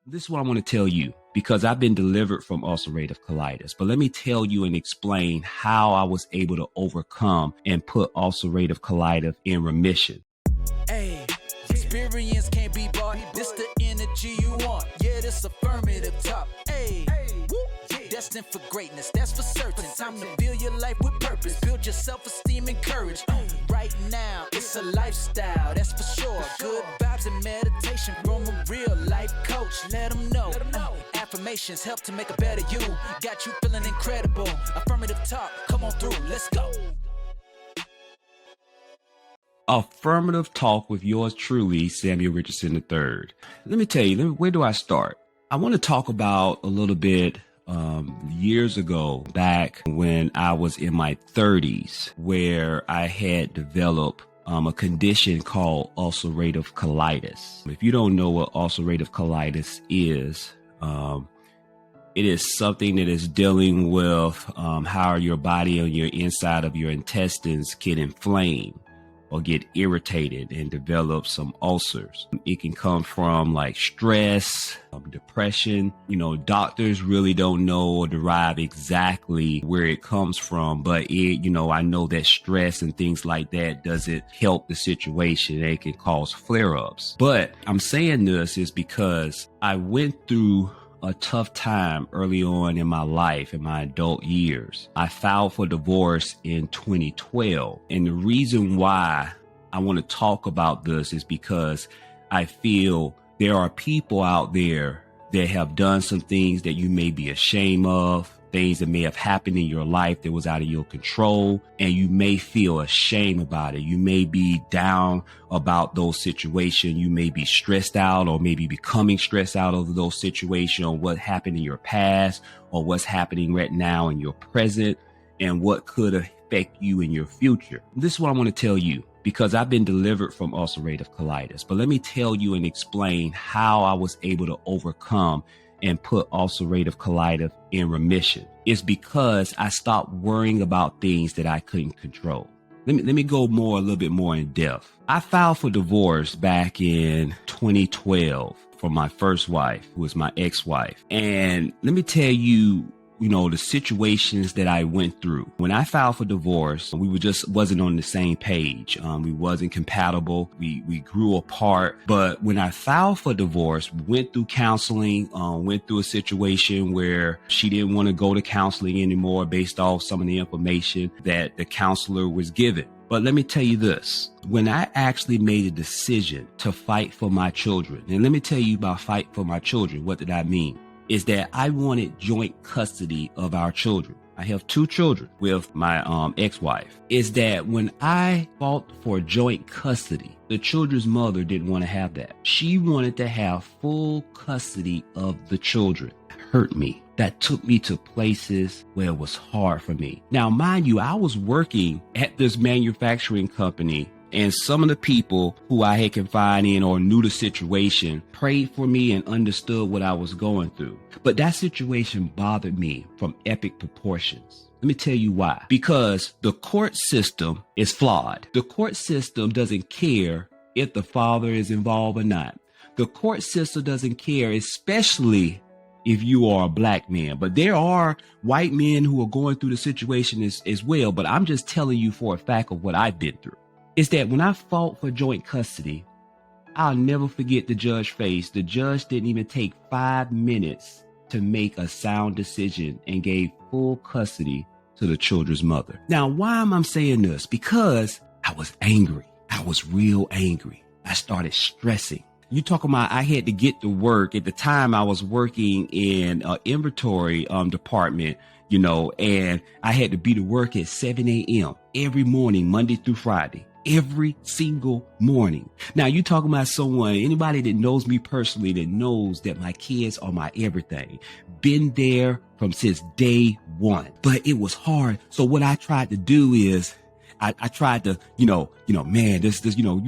This is what I want to tell you because I've been delivered from ulcerative colitis. But let me tell you and explain how I was able to overcome and put ulcerative colitis in remission. Hey, experience can't be bought. This the energy you want. Yeah, this affirmative talk. Hey, destined for greatness, that's for certain. Time to build your life with purpose. Build your self-esteem and courage. Right now, it's a lifestyle, that's for sure. Good vibes and meditation from a real life coach. Let them know. Affirmations help to make a better you. Got you feeling incredible. Affirmative talk, come on through, let's go. Affirmative Talk with yours truly, Samuel Richardson III. Let me tell you, where do I start? I want to talk about a little bit years ago, back when I was in my 30s, where I had developed a condition called ulcerative colitis. If you don't know what ulcerative colitis is, it is something that is dealing with how your body and your inside of your intestines can inflame or get irritated and develop some ulcers. It can come from like stress, depression. Doctors really don't know or derive exactly where it comes from, but I know that stress and things like that doesn't help the situation. It can cause flare-ups. But I'm saying this is because I went through a tough time early on in my life, in my adult years. I filed for divorce in 2012. And the reason why I want to talk about this is because I feel there are people out there that have done some things that you may be ashamed of, things that may have happened in your life that was out of your control, and you may feel ashamed about it. You may be down about those situations. You may be stressed out or maybe becoming stressed out over those situations, or what happened in your past or what's happening right now in your present and what could affect you in your future. This is what I want to tell you because I've been delivered from ulcerative colitis. But let me tell you and explain how I was able to overcome and put ulcerative colitis in remission. It's because I stopped worrying about things that I couldn't control. Let me go a little bit more in depth. I filed for divorce back in 2012 from my first wife, who was my ex-wife. And let me tell you, the situations that I went through. When I filed for divorce, we wasn't on the same page. We wasn't compatible. We grew apart. But when I filed for divorce, went through counseling, went through a situation where she didn't want to go to counseling anymore based off some of the information that the counselor was given. But let me tell you this, when I actually made a decision to fight for my children, and let me tell you about fight for my children, what did I mean? Is that I wanted joint custody of our children. I have 2 children with my ex-wife. Is that when I fought for joint custody, the children's mother didn't want to have that. She wanted to have full custody of the children. It hurt me. That took me to places where it was hard for me. Now, mind you, I was working at this manufacturing company, and some of the people who I had confided in or knew the situation prayed for me and understood what I was going through. But that situation bothered me from epic proportions. Let me tell you why. Because the court system is flawed. The court system doesn't care if the father is involved or not. The court system doesn't care, especially if you are a black man. But there are white men who are going through the situation as well. But I'm just telling you for a fact of what I've been through. Is that when I fought for joint custody, I'll never forget the judge's face. The judge didn't even take 5 minutes to make a sound decision and gave full custody to the children's mother. Now, why am I saying this? Because I was angry. I was real angry. I started stressing. You talking about I had to get to work. At the time, I was working in an inventory department, and I had to be to work at 7 a.m. every morning, Monday through Friday. Every single morning. Now, you talking about anybody that knows me personally, that knows that my kids are my everything. Been there since day one, but it was hard. So what I tried to do is I tried to, you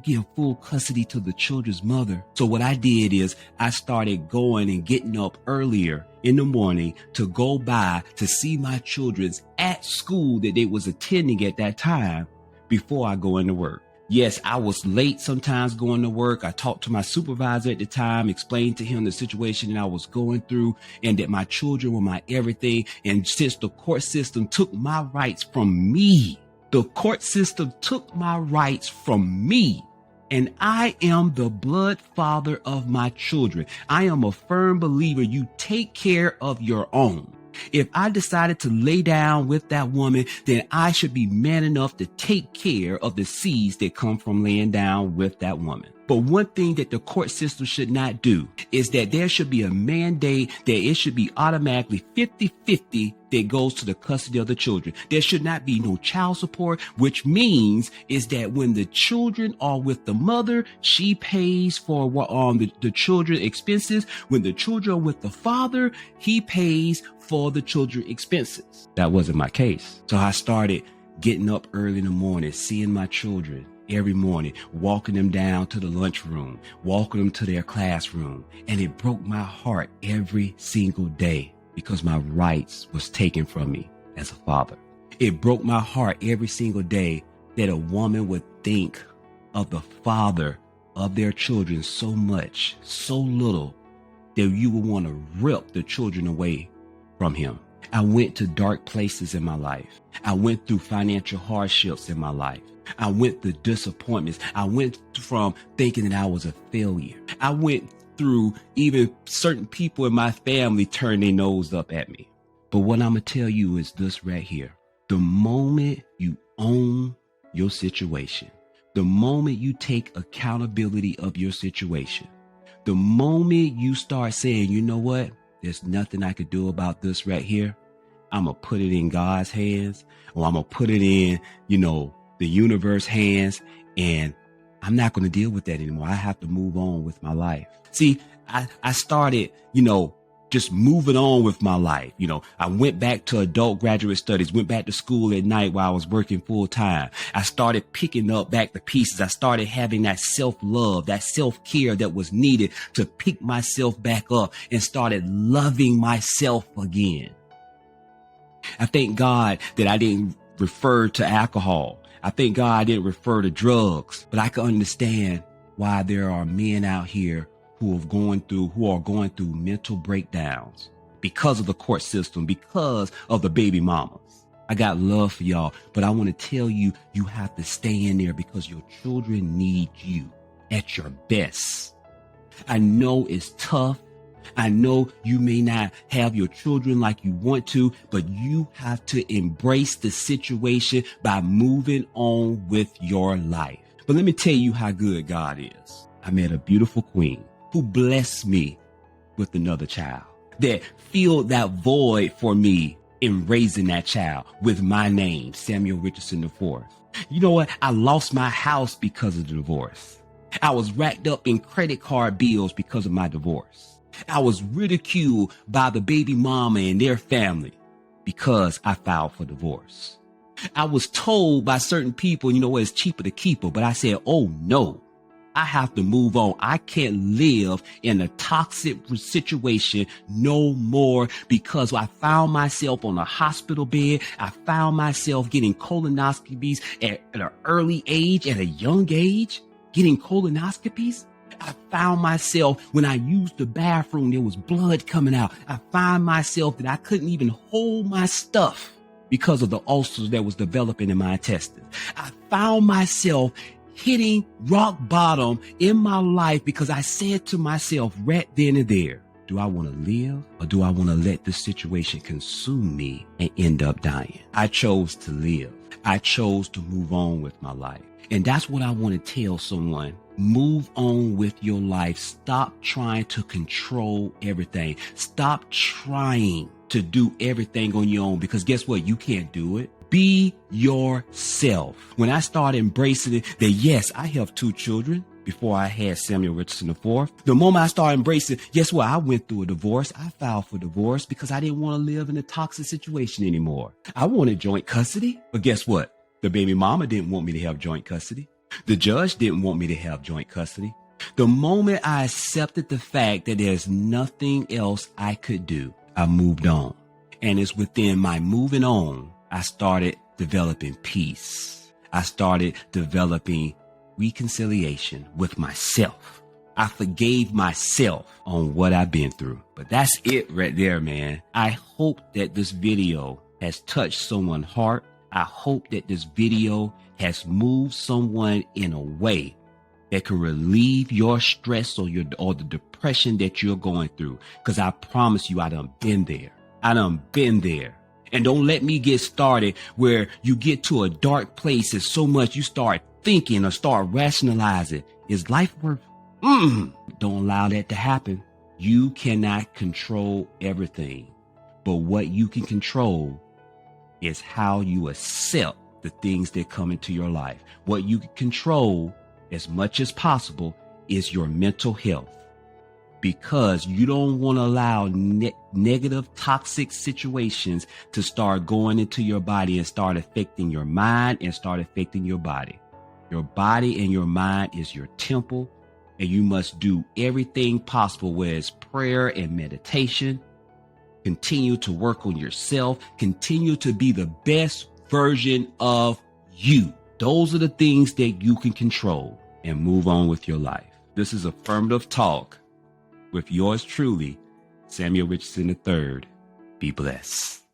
give full custody to the children's mother. So what I did is I started going and getting up earlier in the morning to go by to see my children's at school that they was attending at that time before I go into work. Yes, I was late sometimes going to work. I talked to my supervisor at the time, explained to him the situation that I was going through and that my children were my everything. And since the court system took my rights from me, the court system took my rights from me. And I am the blood father of my children. I am a firm believer you take care of your own. If I decided to lay down with that woman, then I should be man enough to take care of the seeds that come from laying down with that woman. But one thing that the court system should not do is that there should be a mandate that it should be automatically 50-50 that goes to the custody of the children. There should not be no child support, which means is that when the children are with the mother, she pays for the children expenses. When the children are with the father, he pays for the children expenses. That wasn't my case. So I started getting up early in the morning, seeing my children every morning, walking them down to the lunchroom, walking them to their classroom. And it broke my heart every single day because my rights was taken from me as a father. It broke my heart every single day that a woman would think of the father of their children so much, so little, that you would want to rip the children away from him. I went to dark places in my life. I went through financial hardships in my life. I went through disappointments. I went from thinking that I was a failure. I went through even certain people in my family turn their nose up at me. But what I'm going to tell you is this right here. The moment you own your situation, the moment you take accountability of your situation, the moment you start saying, you know what? There's nothing I could do about this right here. I'm going to put it in God's hands, or I'm going to put it in, the universe hands, and I'm not going to deal with that anymore. I have to move on with my life. See, I started, just moving on with my life. I went back to adult graduate studies, went back to school at night while I was working full time. I started picking up back the pieces. I started having that self-love, that self-care that was needed to pick myself back up and started loving myself again. I thank God that I didn't refer to alcohol. I thank God I didn't refer to drugs, but I can understand why there are men out here who are going through mental breakdowns because of the court system, because of the baby mamas. I got love for y'all, but I want to tell you, you have to stay in there because your children need you at your best. I know it's tough. I know you may not have your children like you want to, but you have to embrace the situation by moving on with your life. But let me tell you how good God is. I met a beautiful queen who blessed me with another child that filled that void for me in raising that child with my name, Samuel Richardson IV. You know what? I lost my house because of the divorce. I was racked up in credit card bills because of my divorce. I was ridiculed by the baby mama and their family because I filed for divorce. I was told by certain people, it's cheaper to keep her. But I said, oh no, I have to move on. I can't live in a toxic situation no more because I found myself on a hospital bed. I found myself getting colonoscopies at an early age, at a young age, getting colonoscopies. I found myself when I used the bathroom, there was blood coming out. I found myself that I couldn't even hold my stuff because of the ulcers that was developing in my intestines. I found myself hitting rock bottom in my life because I said to myself right then and there, do I want to live or do I want to let this situation consume me and end up dying? I chose to live. I chose to move on with my life. And that's what I want to tell someone. Move on with your life. Stop trying to control everything. Stop trying to do everything on your own because guess what? You can't do it. Be yourself. When I started embracing it, that yes, I have 2 children before I had Samuel Richardson IV. The moment I started embracing, guess what? I went through a divorce. I filed for divorce because I didn't want to live in a toxic situation anymore. I wanted joint custody, but guess what? The baby mama didn't want me to have joint custody. The judge didn't want me to have joint custody. The moment I accepted the fact that there's nothing else I could do, I moved on. And it's within my moving on, I started developing peace. I started developing reconciliation with myself. I forgave myself on what I've been through. But that's it right there, man. I hope that this video has touched someone's heart. I hope that this video has moved someone in a way that can relieve your stress or the depression that you're going through. Because I promise you, I done been there. And don't let me get started where you get to a dark place and so much you start thinking or start rationalizing. Is life worth? Don't allow that to happen. You cannot control everything. But what you can control is how you accept the things that come into your life. What you can control as much as possible is your mental health, because you don't want to allow negative, toxic situations to start going into your body and start affecting your mind and start affecting your body. Your body and your mind is your temple, and you must do everything possible, whether it's prayer and meditation. Continue to work on yourself. Continue to be the best version of you. Those are the things that you can control, and move on with your life. This is Affirmative Talk with yours truly, Samuel Richardson III. Be blessed.